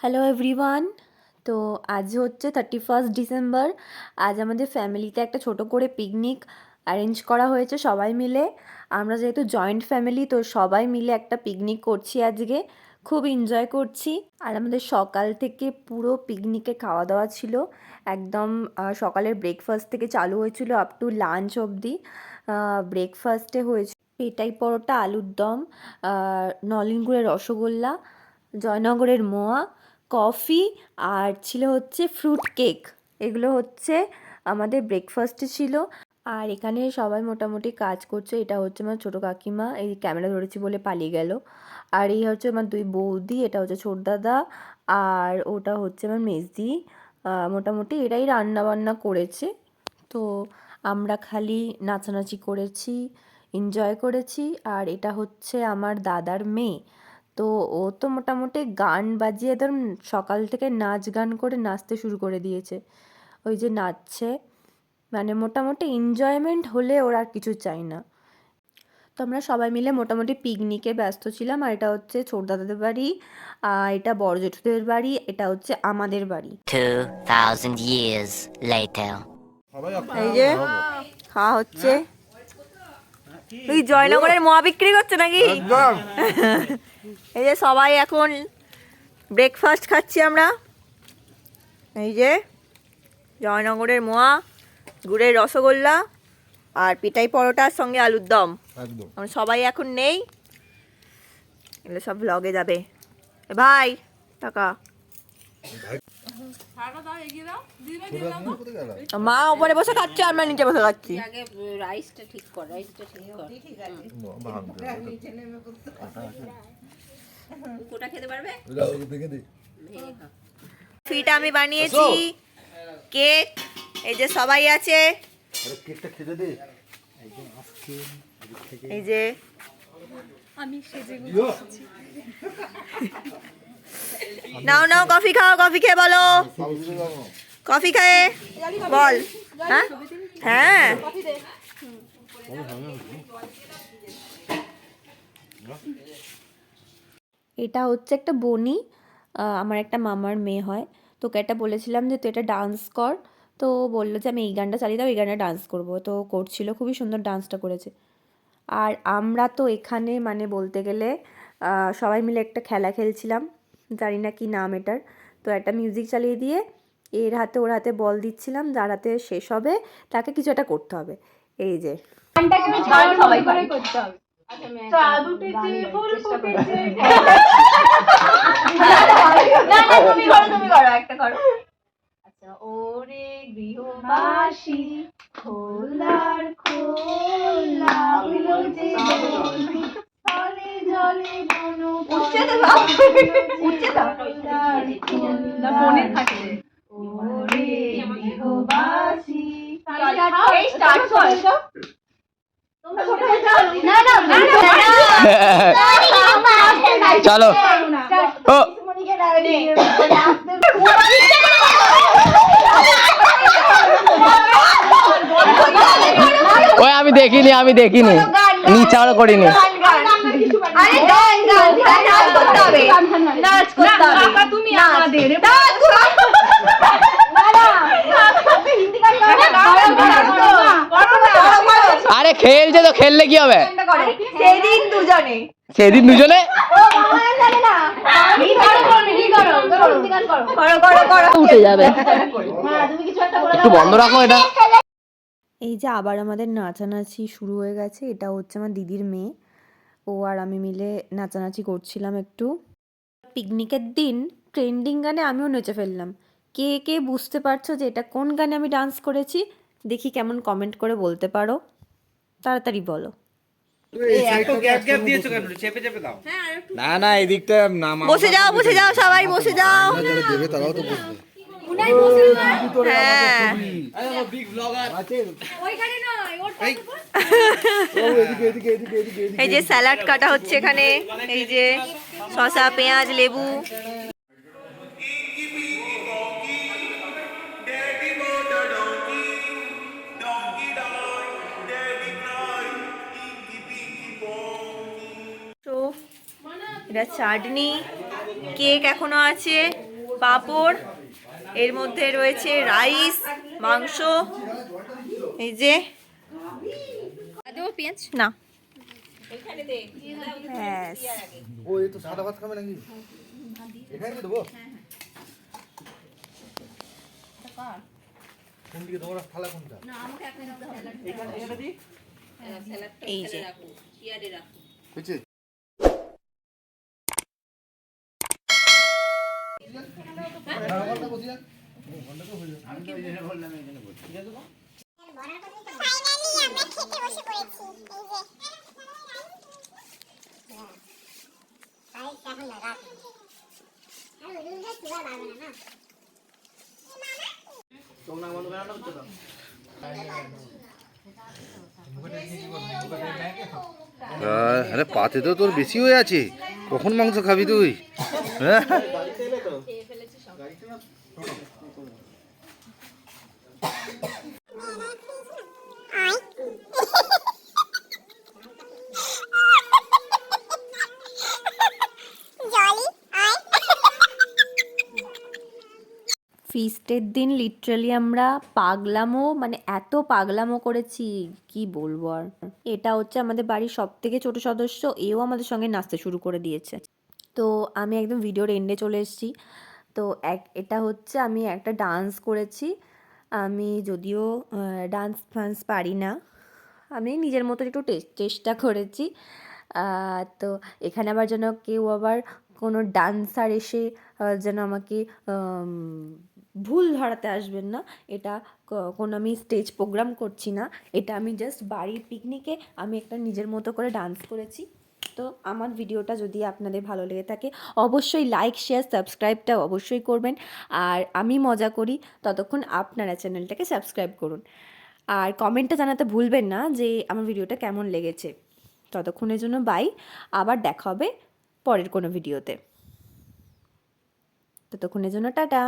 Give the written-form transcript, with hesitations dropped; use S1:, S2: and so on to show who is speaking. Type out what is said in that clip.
S1: Hello everyone. তো আজ হচ্ছে 31 ডিসেম্বর। আজ আমাদের ফ্যামিলিতে একটা ছোট করে পিকনিক অ্যারেঞ্জ করা হয়েছে সবাই মিলে। আমরা যেহেতু জয়েন্ট ফ্যামিলি, তো সবাই মিলে একটা পিকনিক করছি আজকে। খুব এনজয় করছি। আর আমাদের সকাল থেকে পুরো পিকনিকে খাওয়া দাওয়া ছিল একদম। সকালের ব্রেকফাস্ট থেকে চালু হয়েছিল আপ টু লাঞ্চ অবধি। ব্রেকফাস্টে হয়েছে পেটাই পরোটা, আলুর দম, নলেন গুড়ের রসগোল্লা, জয়নগরের মোয়া, কফি, আর ছিল হচ্ছে ফ্রুট কেক। এগুলো হচ্ছে আমাদের ব্রেকফাস্টে ছিল। আর এখানে সবাই মোটামুটি কাজ করছে। এটা হচ্ছে আমার ছোটো কাকিমা, এই ক্যামেরা ধরেছি বলে পালিয়ে গেল। আর এই হচ্ছে আমার দুই বৌদি, এটা হচ্ছে ছোট দাদা, আর ওটা হচ্ছে আমার মেজদি। মোটামুটি এরাই রান্না বান্না করেছে। তো আমরা খালি নাচানাচি করেছি, এনজয় করেছি। আর এটা হচ্ছে আমার দাদার মেয়ে। তো ও তো মোটামুটি গান বাজিয়ে ধরুন সকাল থেকে নাচ গান করে নাচতে শুরু করে দিয়েছে। ওই যে নাচছে, মানে মোটামুটি এনজয়মেন্ট হলে ওর আর কিছু চাই না। তো আমরা সবাই মিলে মোটামুটি পিকনিকে ব্যস্ত ছিলাম। আর এটা হচ্ছে ছোট দাদাদের বাড়ি, এটা বড় জেঠুদের বাড়ি, এটা হচ্ছে আমাদের বাড়ি।
S2: 2000 years later.
S1: এই যে খাওয়া হচ্ছে। তুই জয়নগরের মোয়া বিক্রি করছে নাকি? এই যে সবাই এখন ব্রেকফাস্ট খাচ্ছি আমরা। এই যে জয়নগরের মোয়া, গুড়ের রসগোল্লা, আর পিটাই পরোটার সঙ্গে আলুর দম। সবাই এখন নেই, এগুলো সব ব্লগে যাবে। ভাই টাকা মা উপরে বসে খাচ্ছে, আমরা নিচে বসে খাচ্ছি।
S3: রাইসটা ঠিক কর, রাইসটা ঠিক কর। কোটা খেতে পারবে?
S1: ফিটা আমি বানিয়েছি, কেক, এই যে সবাই আছে। এই যে আমি সেজে গুছিয়েছি। নাও নাও কফি খাও, কফি খেয়ে বলো, কফি খায়ে বল। হ্যাঁ হ্যাঁ, এটা হচ্ছে একটা বনি, আমার একটা মামার মেয়ে হয়। তোকে একটা বলেছিলাম যে তুই এটা ডান্স কর, তো বললো যে আমি এই গানটা চালিয়ে দাও, এই গানটা ডান্স করবো। তো করছিল, খুবই সুন্দর ডান্সটা করেছে। আর আমরা তো এখানে মানে বলতে গেলে সবাই মিলে একটা খেলা খেলছিলাম, জানি না কি নাম এটার। তো একটা মিউজিক চালিয়ে দিয়ে এর হাতে ওর হাতে বল দিচ্ছিলাম, যার হাতে শেষ হবে তাকে কিছু একটা করতে হবে। এই যে
S3: সবাই করতে হবে। তুমি করো একটা করো। আচ্ছা, ওরে গৃহবাসী খোলার খোলা হলো যে জলে জলে বন উঠছে তো সব উঠছে তো না মনে থাকে। ওরে গৃহবাসী এই স্টার্ট করো।
S4: চলো ওই আমি দেখিনি নিচে আমরা করিনি। আরে খেলছে তো, খেললে কি হবে? সেদিন দুজনে উঠে যাবে। একটু বন্ধ রাখো এটা।
S1: এই যে আবার আমাদের নাচানাচি শুরু হয়ে গেছে। এটা হচ্ছে আমার দিদির মেয়ে, ও আর আমি মিলে নাচানাচি করছিলাম একটু। পিকনিকের দিন ট্রেন্ডিং গানে আমিও নেচে ফেললাম। কে কে বুঝতে পারছো যে এটা কোন গানে আমি ডান্স করেছি? দেখি কেমন কমেন্ট করে বলতে পারো, তাড়াতাড়ি বলো।
S4: না না, এই দিকটা
S1: বসে যাও সবাই বসে যাও। হ্যাঁ, এই যে স্যালাড কাটা হচ্ছে এখানে, এই যে শসা, পেঁয়াজ, লেবু। এটা চাটনি, কেক এখনো আছে। পাঁপড়, এর মধ্যে রয়েছে রাইস, মাংস, এই যে পেঁয়াজ না ব্যাস।
S5: ও এই তো সাদা ভাত খাবে নাকি? এখানে দিয়ে দেবো? কোন দিকে দেবো? থালা কোনটা?
S1: এই যে
S5: হয়েছে? আরে পাতে তো তোর বেশি হয়ে আছে, কখন মাংস খাবি তুই? হ্যাঁ
S1: ফিস্টের দিন লিটারালি আমরা পাগলামো, মানে এত পাগলামো করেছি কি বলবো আর। এটা হচ্ছে আমাদের বাড়ির সব থেকে ছোট সদস্য, এও আমাদের সঙ্গে নাচতে শুরু করে দিয়েছে। তো আমি একদম ভিডিওর এন্ডে চলে এসেছি। তো এটা হচ্ছে আমি একটা ডান্স করেছি। আমি যদিও ডান্স ফান্স পারি না, আমি নিজের মতো একটু চেষ্টা করেছি। তো এখানে আবার যেন কেউ আবার কোনো ডান্সার এসে যেন আমাকে ভুল ধরাতে আসবেন না। এটা কোনো আমি স্টেজ প্রোগ্রাম করছি না, এটা আমি জাস্ট বাড়ির পিকনিকে আমি একটা নিজের মতো করে ডান্স করেছি। তো আমার ভিডিওটা যদি আপনাদের ভালো লেগে থাকে অবশ্যই লাইক শেয়ার সাবস্ক্রাইবটা অবশ্যই করবেন। আর আমি মজা করি ততক্ষণ আপনারা চ্যানেলটাকে সাবস্ক্রাইব করুন। আর কমেন্টে জানাতে ভুলবেন না যে আমার ভিডিওটা কেমন লেগেছে। ততক্ষণের জন্য বাই, আবার দেখা হবে পরের কোনো ভিডিওতে। ততক্ষণের জন্য টাটা।